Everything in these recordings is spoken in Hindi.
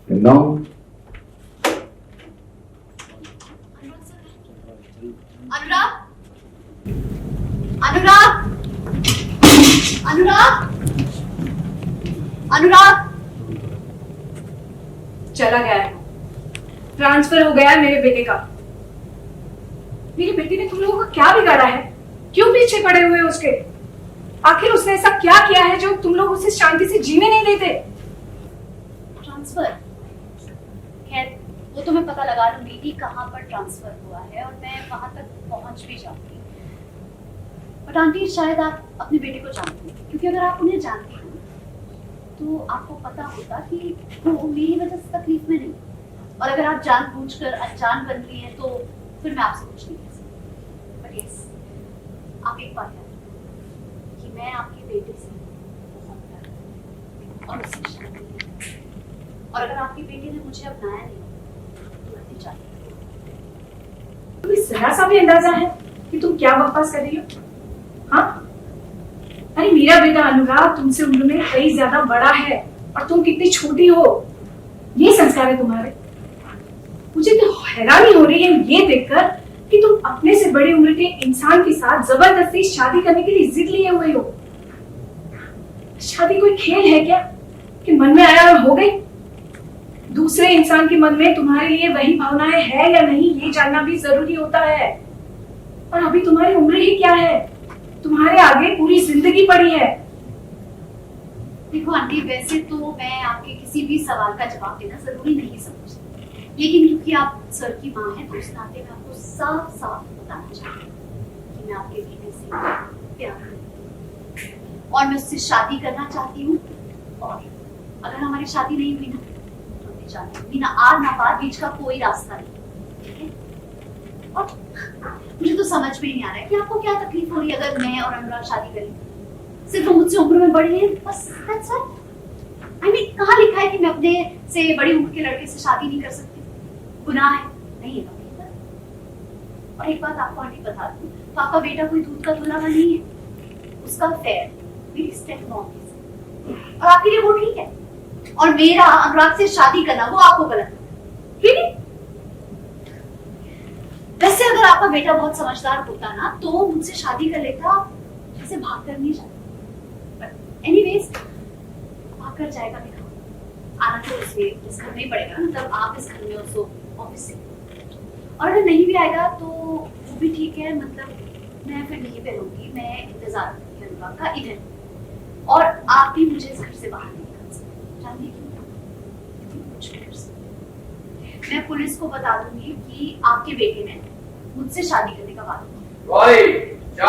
No. अनुराग, अनुराग, अनुराग, अनुराग चला गया है। ट्रांसफर हो गया है मेरे बेटे का। मेरे बेटे ने तुम लोगों का क्या बिगाड़ा है? क्यों पीछे पड़े हुए उसके? आखिर उसने ऐसा क्या किया है जो तुम लोग उसे शांति से जीने नहीं देते? ट्रांसफर, खैर वो तो मैं पता लगा लूंगी कि कहाँ पर ट्रांसफर हुआ है और मैं वहां तक पहुंच भी जाऊंगी। बट आंटी, शायद आप अपने बेटे को जानती हैं, क्योंकि अगर आप उन्हें जानती हैं तो आपको पता होता कि वो मेरी वजह से तकलीफ में नहीं। और अगर आप जानबूझकर अनजान बन गई हैं तो फिर मैं आपसे कुछ नहीं कह सकती। बट यस, आप एक बात याद रखिए कि मैं आपके बेटे से बहुत प्यार करती हूँ और उससे शादी करती हूँ। और अगर आपके बेटे ने मुझे अपनाया नहीं तो मैं नहीं चाहती। तुम्हें जरा सा भी अंदाजा है कि तुम क्या बकवास कर रही हो? हाँ, अरे मेरा बेटा अनुराग तुमसे उम्र में कई ज्यादा बड़ा है और तुम कितनी छोटी हो। ये संस्कार है तुम्हारे। मुझे तो हैरानी हो रही है ये देखकर कि तुम अपने से बड़ी उम्र के इंसान के साथ जबरदस्ती शादी करने के लिए जिद लिए हुए हो। शादी कोई खेल है क्या कि मन में आया और हो गई? दूसरे इंसान के मन में तुम्हारे लिए वही भावनाएं है या नहीं, ये जानना भी जरूरी होता है। और अभी तुम्हारी उम्र ही क्या है? तुम्हारे आगे पूरी जिंदगी पड़ी है। देखो आंटी, वैसे तो मैं आपके किसी भी सवाल का जवाब देना जरूरी नहीं समझती, लेकिन क्योंकि आप सर की माँ हैं तो उस नाते मैं आपको साफ साफ बताना चाहती हूँ कि मैं आपके बेटे से प्यार करती हूँ और मैं उससे शादी करना चाहती हूँ। और अगर हमारी शादी नहीं हुई ना तो मैं चाहती हूँ बिना आर ना पार, बीच का कोई रास्ता नहीं, ठीक है? और मुझे तो समझ में नहीं आ रहा है कि आपको क्या तकलीफ हो रही है अगर मैं और अनुराग शादी करें। सिर्फ वो मुझसे उम्र में बड़ी है, बस दैट्स ऑल। आई मीन, कहाँ लिखा है कि मैं अपने से बड़ी उम्र के लड़के से शादी नहीं कर सकती? गुनाह है? नहीं है कभी। और एक बात आपको आंटी बता दूं, तो आपका बेटा कोई दूध का धुला नहीं है। उसका अफेयर मेरी स्टेप मॉम के साथ, और आपके लिए वो ठीक है। और मेरा अनुराग से शादी करना वो आपको गलत है। Really? वैसे अगर आपका बेटा बहुत समझदार होता ना तो वो मुझसे शादी कर लेता, ऐसे भाग कर नहीं जाता। बट एनीवेज, भाग कर जाएगा भी कहाँ? आना तो इस घर में ही पड़ेगा, मतलब आप इस घर में हो सो ऑब्वियसली। और अगर नहीं भी आएगा तो वो भी ठीक है, मतलब मैं फिर यहीं पे रहूंगी, मैं इंतजार करूंगी अनुराग का इधर। और आप भी मुझे इस घर से बाहर नहीं निकाल सकते। जानते क्यों? कुछ नहीं कर सकते। मैं पुलिस को बता दूंगी कि आपके बेटे ने मुझसे शादी करने का वादा किया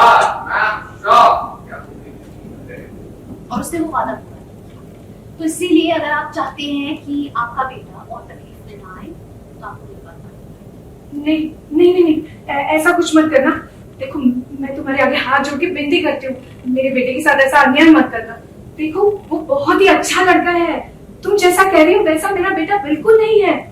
और उसने वो वादा पूरा किया। तो इसीलिए अगर आप चाहते हैं कि आपका बेटा और तकलीफ में ना आए तो आपको मेरी बात माननी नहीं नहीं नहीं नहीं, ऐसा कुछ मत करना। देखो, मैं तुम्हारे आगे हाथ जोड़ के विनती करती हूँ, मेरे बेटे के साथ ऐसा अन्याय मत करना। देखो, वो बहुत ही अच्छा लड़का है। तुम जैसा कह रही हो वैसा मेरा बेटा बिल्कुल नहीं है।